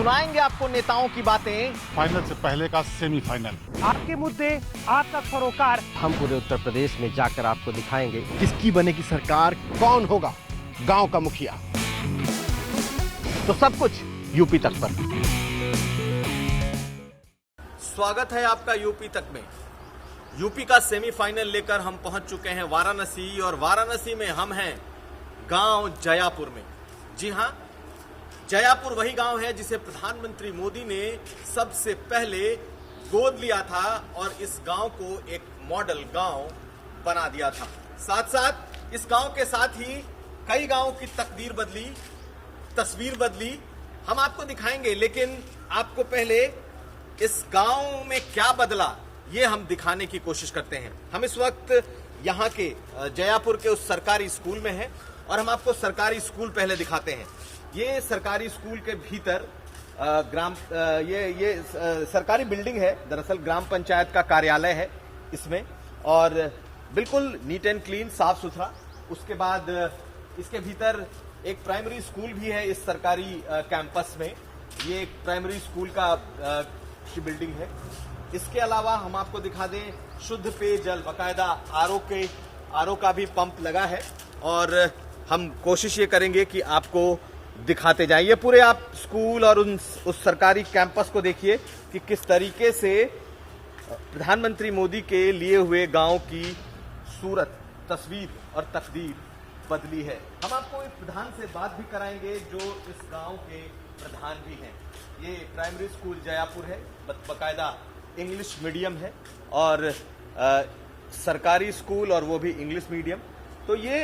सुनाएंगे आपको नेताओं की बातें। फाइनल से पहले का सेमीफाइनल। आपके मुद्दे आप तक सरोकार। हम पूरे उत्तर प्रदेश में जाकर आपको दिखाएंगे किसकी बनेगी सरकार, कौन होगा गांव का मुखिया। तो सब कुछ यूपी तक पर। स्वागत है आपका यूपी तक में। यूपी का सेमीफाइनल लेकर हम पहुंच चुके हैं वाराणसी, और वाराणसी में हम हैं गांव जयापुर में। जी हां, जयापुर वही गांव है जिसे प्रधानमंत्री मोदी ने सबसे पहले गोद लिया था और इस गांव को एक मॉडल गांव बना दिया था। साथ साथ इस गांव के साथ ही कई गांवों की तकदीर बदली, तस्वीर बदली, हम आपको दिखाएंगे। लेकिन आपको पहले इस गांव में क्या बदला ये हम दिखाने की कोशिश करते हैं। हम इस वक्त यहाँ के जयापुर के उस सरकारी स्कूल में हैं और हम आपको सरकारी स्कूल पहले दिखाते हैं। ये सरकारी स्कूल के भीतर ये सरकारी बिल्डिंग है, दरअसल ग्राम पंचायत का कार्यालय है इसमें, और बिल्कुल नीट एंड क्लीन, साफ सुथरा। उसके बाद इसके भीतर एक प्राइमरी स्कूल भी है इस सरकारी कैंपस में। ये एक प्राइमरी स्कूल की बिल्डिंग है। इसके अलावा हम आपको दिखा दें शुद्ध पेयजल, बाकायदा आरओ का भी पंप लगा है, और हम कोशिश ये करेंगे कि आपको दिखाते जाएं। ये पूरे आप स्कूल और उस सरकारी कैंपस को देखिए कि किस तरीके से प्रधानमंत्री मोदी के लिए हुए गांव की सूरत, तस्वीर और तकदीर बदली है। हम आपको एक प्रधान से बात भी कराएंगे जो इस गांव के प्रधान भी हैं। ये प्राइमरी स्कूल जयापुर है, बाकायदा इंग्लिश मीडियम है, और सरकारी स्कूल और वो भी इंग्लिश मीडियम। तो ये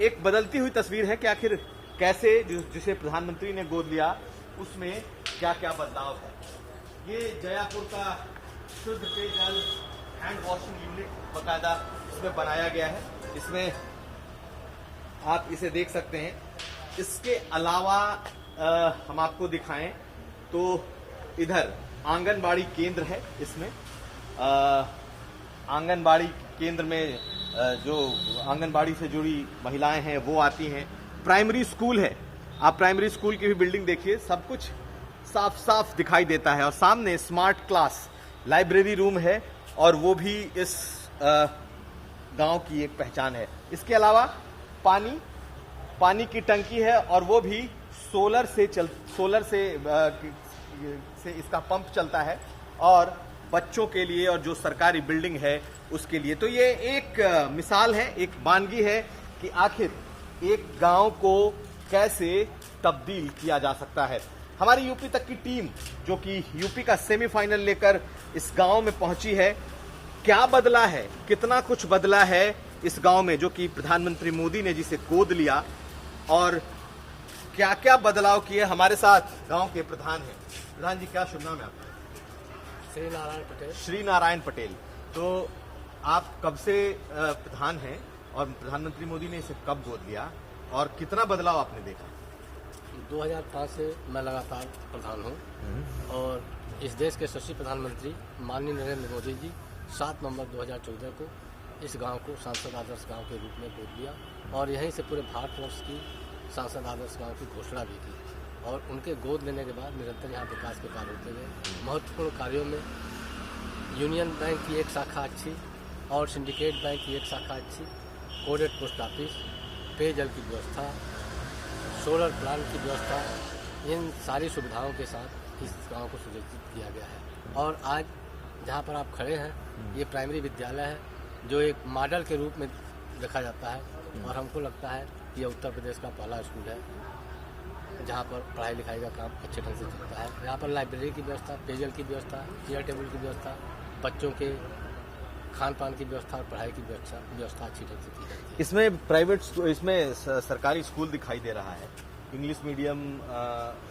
एक बदलती हुई तस्वीर है कि आखिर कैसे जिसे प्रधानमंत्री ने गोद लिया उसमें क्या क्या बदलाव है। ये जयापुर का शुद्ध पेयजल हैंड वॉशिंग यूनिट बाकायदा इसमें बनाया गया है। इसमें आप इसे देख सकते हैं। इसके अलावा हम आपको दिखाएं तो इधर आंगनबाड़ी केंद्र है। इसमें आंगनबाड़ी केंद्र में जो आंगनबाड़ी से जुड़ी महिलाएं हैं वो आती हैं। प्राइमरी स्कूल है, आप प्राइमरी स्कूल की भी बिल्डिंग देखिए, सब कुछ साफ साफ दिखाई देता है। और सामने स्मार्ट क्लास लाइब्रेरी रूम है, और वो भी इस गांव की एक पहचान है। इसके अलावा पानी की टंकी है, और वो भी सोलर से इसका पंप चलता है, और बच्चों के लिए और जो सरकारी बिल्डिंग है उसके लिए। तो ये एक मिसाल है, एक वानगी है कि आखिर एक गांव को कैसे तब्दील किया जा सकता है। हमारी यूपी तक की टीम जो कि यूपी का सेमीफाइनल लेकर इस गांव में पहुंची है, क्या बदला है, कितना कुछ बदला है इस गांव में जो कि प्रधानमंत्री मोदी ने जिसे गोद लिया, और क्या क्या बदलाव किए। हमारे साथ गांव के प्रधान हैं। प्रधान जी, क्या शुभ नाम है आपका? श्री नारायण पटेल। तो आप कब से प्रधान हैं और प्रधानमंत्री मोदी ने इसे कब गोद लिया, और कितना बदलाव आपने देखा? 2005 से मैं लगातार प्रधान हूँ, और इस देश के यशस्वी प्रधानमंत्री माननीय नरेंद्र मोदी जी 7 नवंबर 2014 को इस गांव को सांसद आदर्श गांव के रूप में गोद लिया, और यहीं से पूरे भारतवर्ष की सांसद आदर्श गांव की घोषणा भी की। और उनके गोद लेने के बाद निरंतर यहाँ विकास के कार्य होते गए। महत्वपूर्ण कार्यों में यूनियन बैंक की एक शाखा अच्छी, और सिंडिकेट बैंक की एक शाखा अच्छी, कोडेड पोस्ट ऑफिस, पेयजल की व्यवस्था, सोलर प्लांट की व्यवस्था, इन सारी सुविधाओं के साथ इस गांव को सुनिश्चित किया गया है। और आज जहां पर आप खड़े हैं, ये प्राइमरी विद्यालय है जो एक मॉडल के रूप में देखा जाता है, और हमको लगता है ये उत्तर प्रदेश का पहला स्कूल है जहाँ पर पढ़ाई लिखाई का काम अच्छे ढंग से चलता है। यहाँ पर लाइब्रेरी की व्यवस्था, पेयजल की व्यवस्था, चेयर टेबल की व्यवस्था, बच्चों के खान पान की व्यवस्था और पढ़ाई की व्यवस्था अच्छी ढंग से की जाती है। इसमें सरकारी स्कूल दिखाई दे रहा है, इंग्लिश मीडियम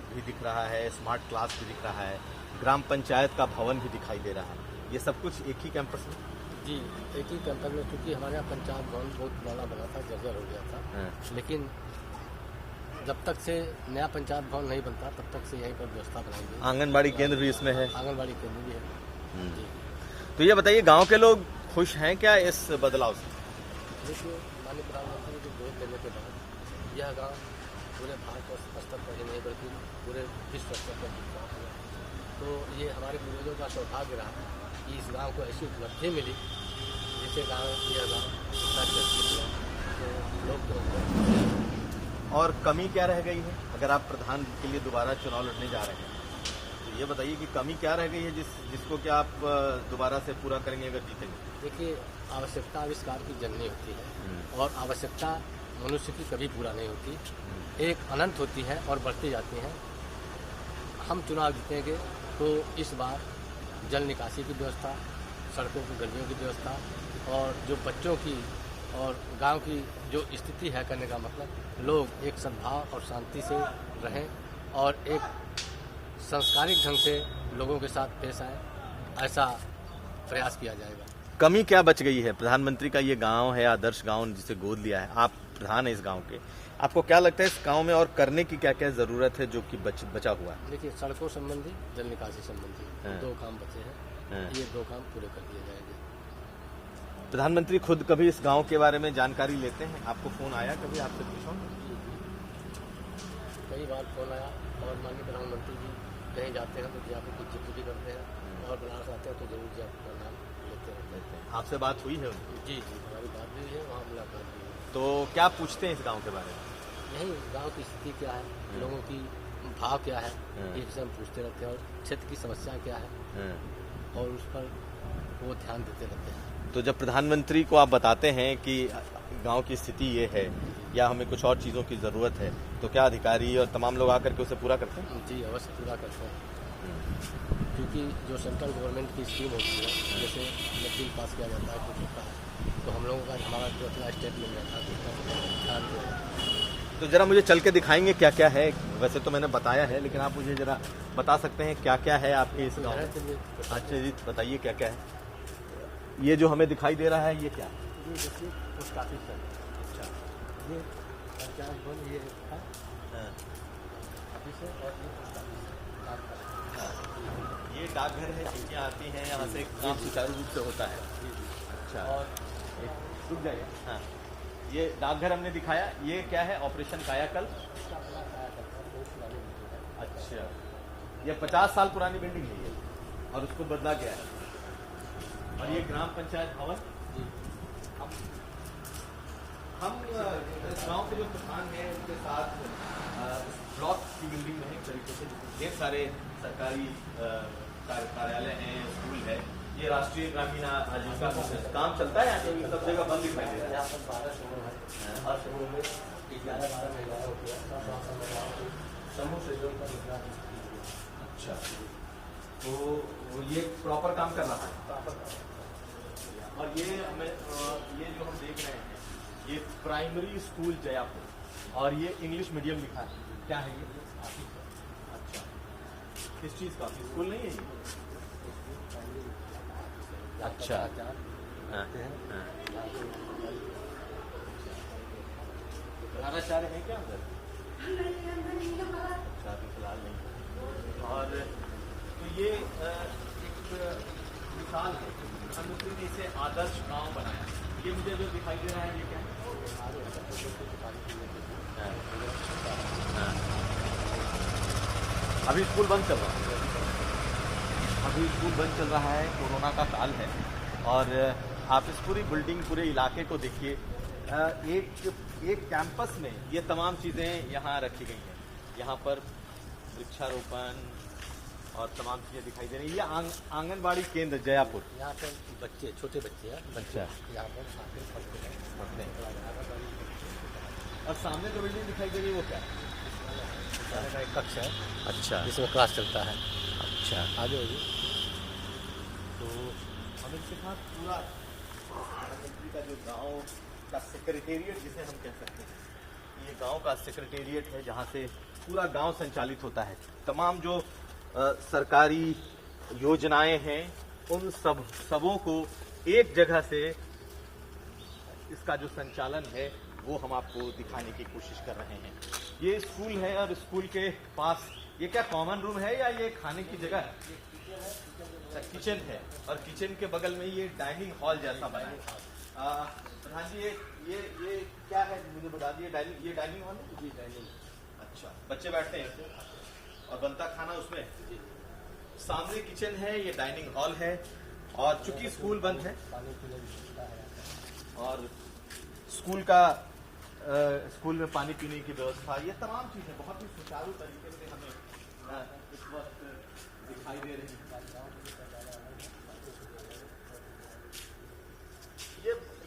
भी दिख रहा है, स्मार्ट क्लास भी दिख रहा है, ग्राम पंचायत का भवन भी दिखाई दे रहा है। ये सब कुछ एक ही कैंपस में? जी, एक ही कैंपस में, क्योंकि हमारे यहाँ पंचायत भवन बहुत बड़ा बना था, जर्जर हो गया था। लेकिन जब तक से नया पंचायत भवन नहीं बनता तब तक से यहीं पर व्यवस्था बनाई गई। आंगनबाड़ी केंद्र भी इसमें है? आंगनबाड़ी केंद्र भी है जी। तो ये बताइए, गांव के लोग खुश हैं क्या इस बदलाव से? देखिए, माननीय प्रधानमंत्री को गोद लेने के बाद यह गांव पूरे भारत स्तर पर ही नहीं बल्कि पूरे विश्व स्तर पर विख्यात हुआ। तो ये हमारे पूर्वजों का सौभाग्य रहा कि इस गांव को ऐसी उपलब्धि मिली जिससे यह गाँव इतना चर्चित हुआ। तो लोग तो और कमी क्या रह गई है? अगर आप प्रधान के लिए दोबारा चुनाव लड़ने जा रहे हैं तो ये बताइए कि कमी क्या रह गई है जिसको क्या आप दोबारा से पूरा करेंगे अगर जीतेंगे? देखिए, आवश्यकता आविष्कार की जननी होती है और आवश्यकता मनुष्य की कभी पूरा नहीं होती, एक अनंत होती है और बढ़ती जाती है। हम चुनाव जीतेंगे तो इस बार जल निकासी की व्यवस्था, सड़कों की गलियों की व्यवस्था और जो बच्चों की और गांव की जो स्थिति है, करने का मतलब लोग एक सद्भाव और शांति से रहें और एक संस्कारिक ढंग से लोगों के साथ पेश आए, ऐसा प्रयास किया जाएगा। कमी क्या बच गई है? प्रधानमंत्री का ये गांव है, आदर्श गांव जिसे गोद लिया है, आप प्रधान है इस गांव के, आपको क्या लगता है इस गांव में और करने की क्या क्या जरूरत है जो कि बचा हुआ है? देखिए, सड़कों संबंधी, जल निकासी संबंधी दो काम बचे हैं, ये दो काम पूरे कर दिए जाएंगे। प्रधानमंत्री खुद कभी इस गांव के बारे में जानकारी लेते हैं? आपको फोन आया कभी, आपसे पूछा? कई बार फोन आया और माननीय प्रधानमंत्री जी कहीं जाते हैं तो जयपुर की जिक्र भी करते हैं और बनारस आते हैं तो जरूर जयपुर का नाम लेते रहते हैं। आपसे बात हुई है उनकी? जी, हमारी बात भी हुई है, वहाँ मुलाकात भी हुई। तो क्या पूछते हैं इस गांव के बारे में? यही गांव की स्थिति क्या है, लोगों की भाव क्या है, ये विषय हम पूछते रहते हैं और क्षेत्र की समस्या क्या है और उस पर वो ध्यान देते रहते हैं। तो जब प्रधानमंत्री को आप बताते हैं कि गांव की स्थिति ये है या हमें कुछ और चीज़ों की ज़रूरत है, तो क्या अधिकारी और तमाम लोग आकर के उसे पूरा करते हैं? जी, अवश्य पूरा करते हैं, क्योंकि जो सेंट्रल गवर्नमेंट की स्कीम होती है, जैसे बिल पास किया जाता है कुछ होता है, तो हम लोगों का हमारा जो अपना स्टेट मिल जाता है तो ध्यान दें। तो जरा मुझे चल के दिखाएंगे क्या क्या है? वैसे तो मैंने बताया है, लेकिन आप मुझे जरा बता सकते हैं क्या क्या है आपके इस गाँव में? अच्छा जी, बताइए क्या क्या है? ये जो हमें दिखाई दे रहा है ये क्या है? ये देखिए पोस्ट ऑफिस है। अच्छा, ये पंचायत भवन ये है ऑफिस है और ये पोस्ट ऑफिस है। ये डाकघर है, चिट्ठियाँ आती हैं यहाँ से, काम सुचारू रूप से होता है। अच्छा, और रुक जाइए। हाँ, ये डाकघर हमने दिखाया, ये क्या है? ऑपरेशन कायाकल्प। अच्छा, ये 50 साल पुरानी बिल्डिंग है ये और उसको बदला गया है। और ये ग्राम पंचायत भवन। हम इस गांव के जो प्रधान हैं उनके साथ ब्लॉक की बिल्डिंग में एक तरीके से ढेर सारे सरकारी कार्यालय हैं, स्कूल है। ये राष्ट्रीय ग्रामीण आजीविका काम चलता है, यहाँ सब जगह बंद दिखाई दे रहा है। यहाँ पर 12 समूह है और समूह में 11-12 महिलाएं होती है, समूह से जोड़कर। अच्छा, तो ये प्रॉपर काम कर रहा है। और ये हमें ये जो हम देख रहे हैं ये प्राइमरी स्कूल जयापुर और ये इंग्लिश मीडियम लिखा है, क्या है ये? अच्छा, किस चीज़ का स्कूल नहीं है ये? अच्छा, प्रधानाचार्य है क्या उधर? अच्छा, अभी फिलहाल नहीं। और तो ये एक मिसाल है, प्रधानमंत्री ने इसे आदर्श गांव बनाया। ये मुझे जो दिखाई दे रहा है ये क्या है? अभी स्कूल बंद चल रहा है, अभी स्कूल बंद चल रहा है, कोरोना का काल है। और आप इस पूरी बिल्डिंग, पूरे इलाके को देखिए, एक कैंपस में ये तमाम चीज़ें यहाँ रखी गई हैं। यहाँ पर वृक्षारोपण और तमाम चीज़ें दिखाई दे रही है। ये आंगनबाड़ी केंद्र जयापुर। यहाँ पर बच्चे, छोटे बच्चे हैं, अच्छा, यहाँ पर आकर पढ़ते हैं। और सामने जो बिल्डिंग दिखाई दे रही है वो क्या है? का एक कक्ष है। अच्छा, जिसमें क्लास चलता है। अच्छा, आगे होगी। तो हम इसके साथ पूरा प्रधानमंत्री का जो गांव का सेक्रेटेरिएट जिसे हम कह सकते हैं, ये गांव का सेक्रेटेरिएट है जहां से पूरा गांव संचालित होता है। तमाम जो सरकारी योजनाएं हैं उन सबों को एक जगह से इसका जो संचालन है वो हम आपको दिखाने की कोशिश कर रहे हैं। ये स्कूल है और स्कूल के पास ये क्या कॉमन रूम है या ये खाने की जगह है? किचन है और किचन के बगल में ये डाइनिंग हॉल जैसा बना है। प्रधान जी, ये क्या है मुझे बता दिए? ये डाइनिंग हॉल है जी? डाइनिंग। अच्छा, बच्चे बैठते हैं और बनता खाना उसमें। सामने किचन है, ये डाइनिंग हॉल है, और चूंकि स्कूल बंद है और स्कूल में पानी पीने की व्यवस्था, ये तमाम चीजें बहुत ही सुचारू तरीके से हमें इस वक्त दिखाई दे रही है।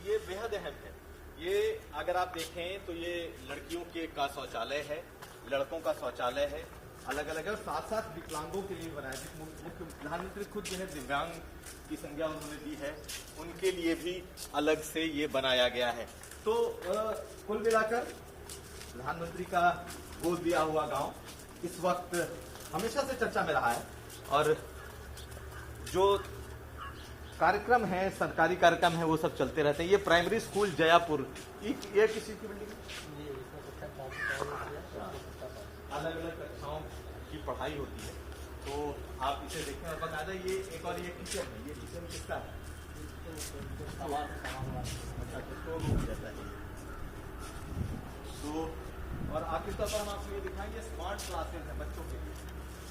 ये बेहद अहम है। ये अगर आप देखें तो ये लड़कियों का शौचालय है, लड़कों का शौचालय है, अलग अलग है, और साथ साथ विकलांगों के लिए बनाया। मुख्य प्रधानमंत्री खुद जो है दिव्यांग की संज्ञा उन्होंने दी है, उनके लिए भी अलग से ये बनाया गया है। तो कुल मिलाकर प्रधानमंत्री का गोद दिया हुआ गांव इस वक्त हमेशा से चर्चा में रहा है, और जो कार्यक्रम है, सरकारी कार्यक्रम है, वो सब चलते रहते हैं। ये प्राइमरी स्कूल जयापुर, ये किसी की बिल्डिंग है? अलग अलग कक्षाओं की पढ़ाई होती है, तो आप इसे देखें और बता दें। ये एक और ये किचन है, ये किचन किसका है? अच्छा, तो रहता है। तो और आखिर तौर पर हम आपको ये दिखाएंगे स्मार्ट क्लासेस हैं बच्चों के लिए।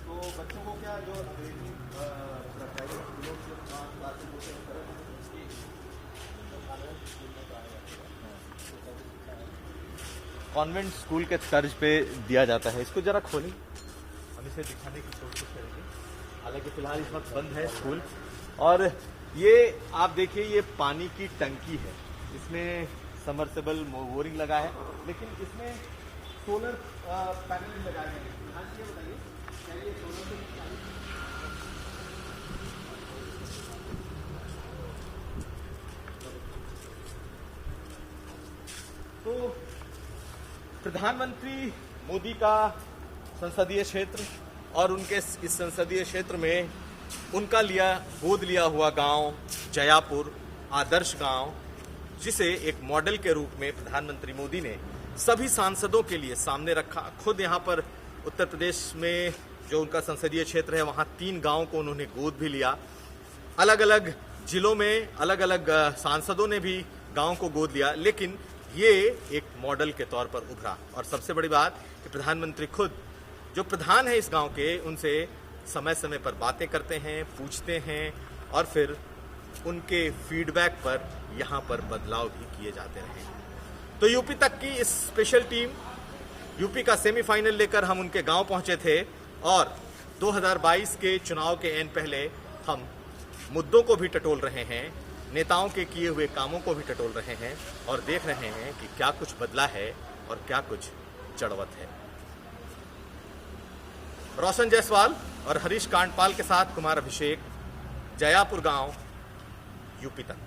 तो बच्चों को क्या जो अंग्रेजी प्राइवेट स्कूलों के स्मार्ट क्लासेस होते हैं, कॉन्वेंट स्कूल के तर्ज पे दिया जाता है। इसको जरा खोलें, हम इसे दिखाने की कोशिश करेंगे। हालांकि फिलहाल इस वक्त बंद है स्कूल। और ये आप देखिए, ये पानी की टंकी है, इसमें सबमर्सिबल बोरिंग लगा है, लेकिन इसमें सोलर पैनल लगाए गए हैं। हाँ, ये बताइए, क्या ये सोलर से तो प्रधानमंत्री मोदी का संसदीय क्षेत्र और उनके इस संसदीय क्षेत्र में उनका गोद लिया हुआ गांव जयापुर आदर्श गांव, जिसे एक मॉडल के रूप में प्रधानमंत्री मोदी ने सभी सांसदों के लिए सामने रखा। खुद यहां पर उत्तर प्रदेश में जो उनका संसदीय क्षेत्र है, वहां 3 गांवों को उन्होंने गोद भी लिया। अलग अलग जिलों में अलग अलग सांसदों ने भी गांव को गोद लिया, लेकिन ये एक मॉडल के तौर पर उभरा। और सबसे बड़ी बात कि प्रधानमंत्री खुद जो प्रधान है इस गांव के, उनसे समय समय पर बातें करते हैं, पूछते हैं, और फिर उनके फीडबैक पर यहां पर बदलाव भी किए जाते रहे। तो यूपी तक की इस स्पेशल टीम, यूपी का सेमीफाइनल लेकर हम उनके गांव पहुंचे थे, और 2022 के चुनाव के ऐन पहले हम मुद्दों को भी टटोल रहे हैं, नेताओं के किए हुए कामों को भी टटोल रहे हैं, और देख रहे हैं कि क्या कुछ बदला है और क्या कुछ जड़वत है। रोशन जायसवाल और हरीश कांडपाल के साथ कुमार अभिषेक, जयापुर गांव, यूपी तक।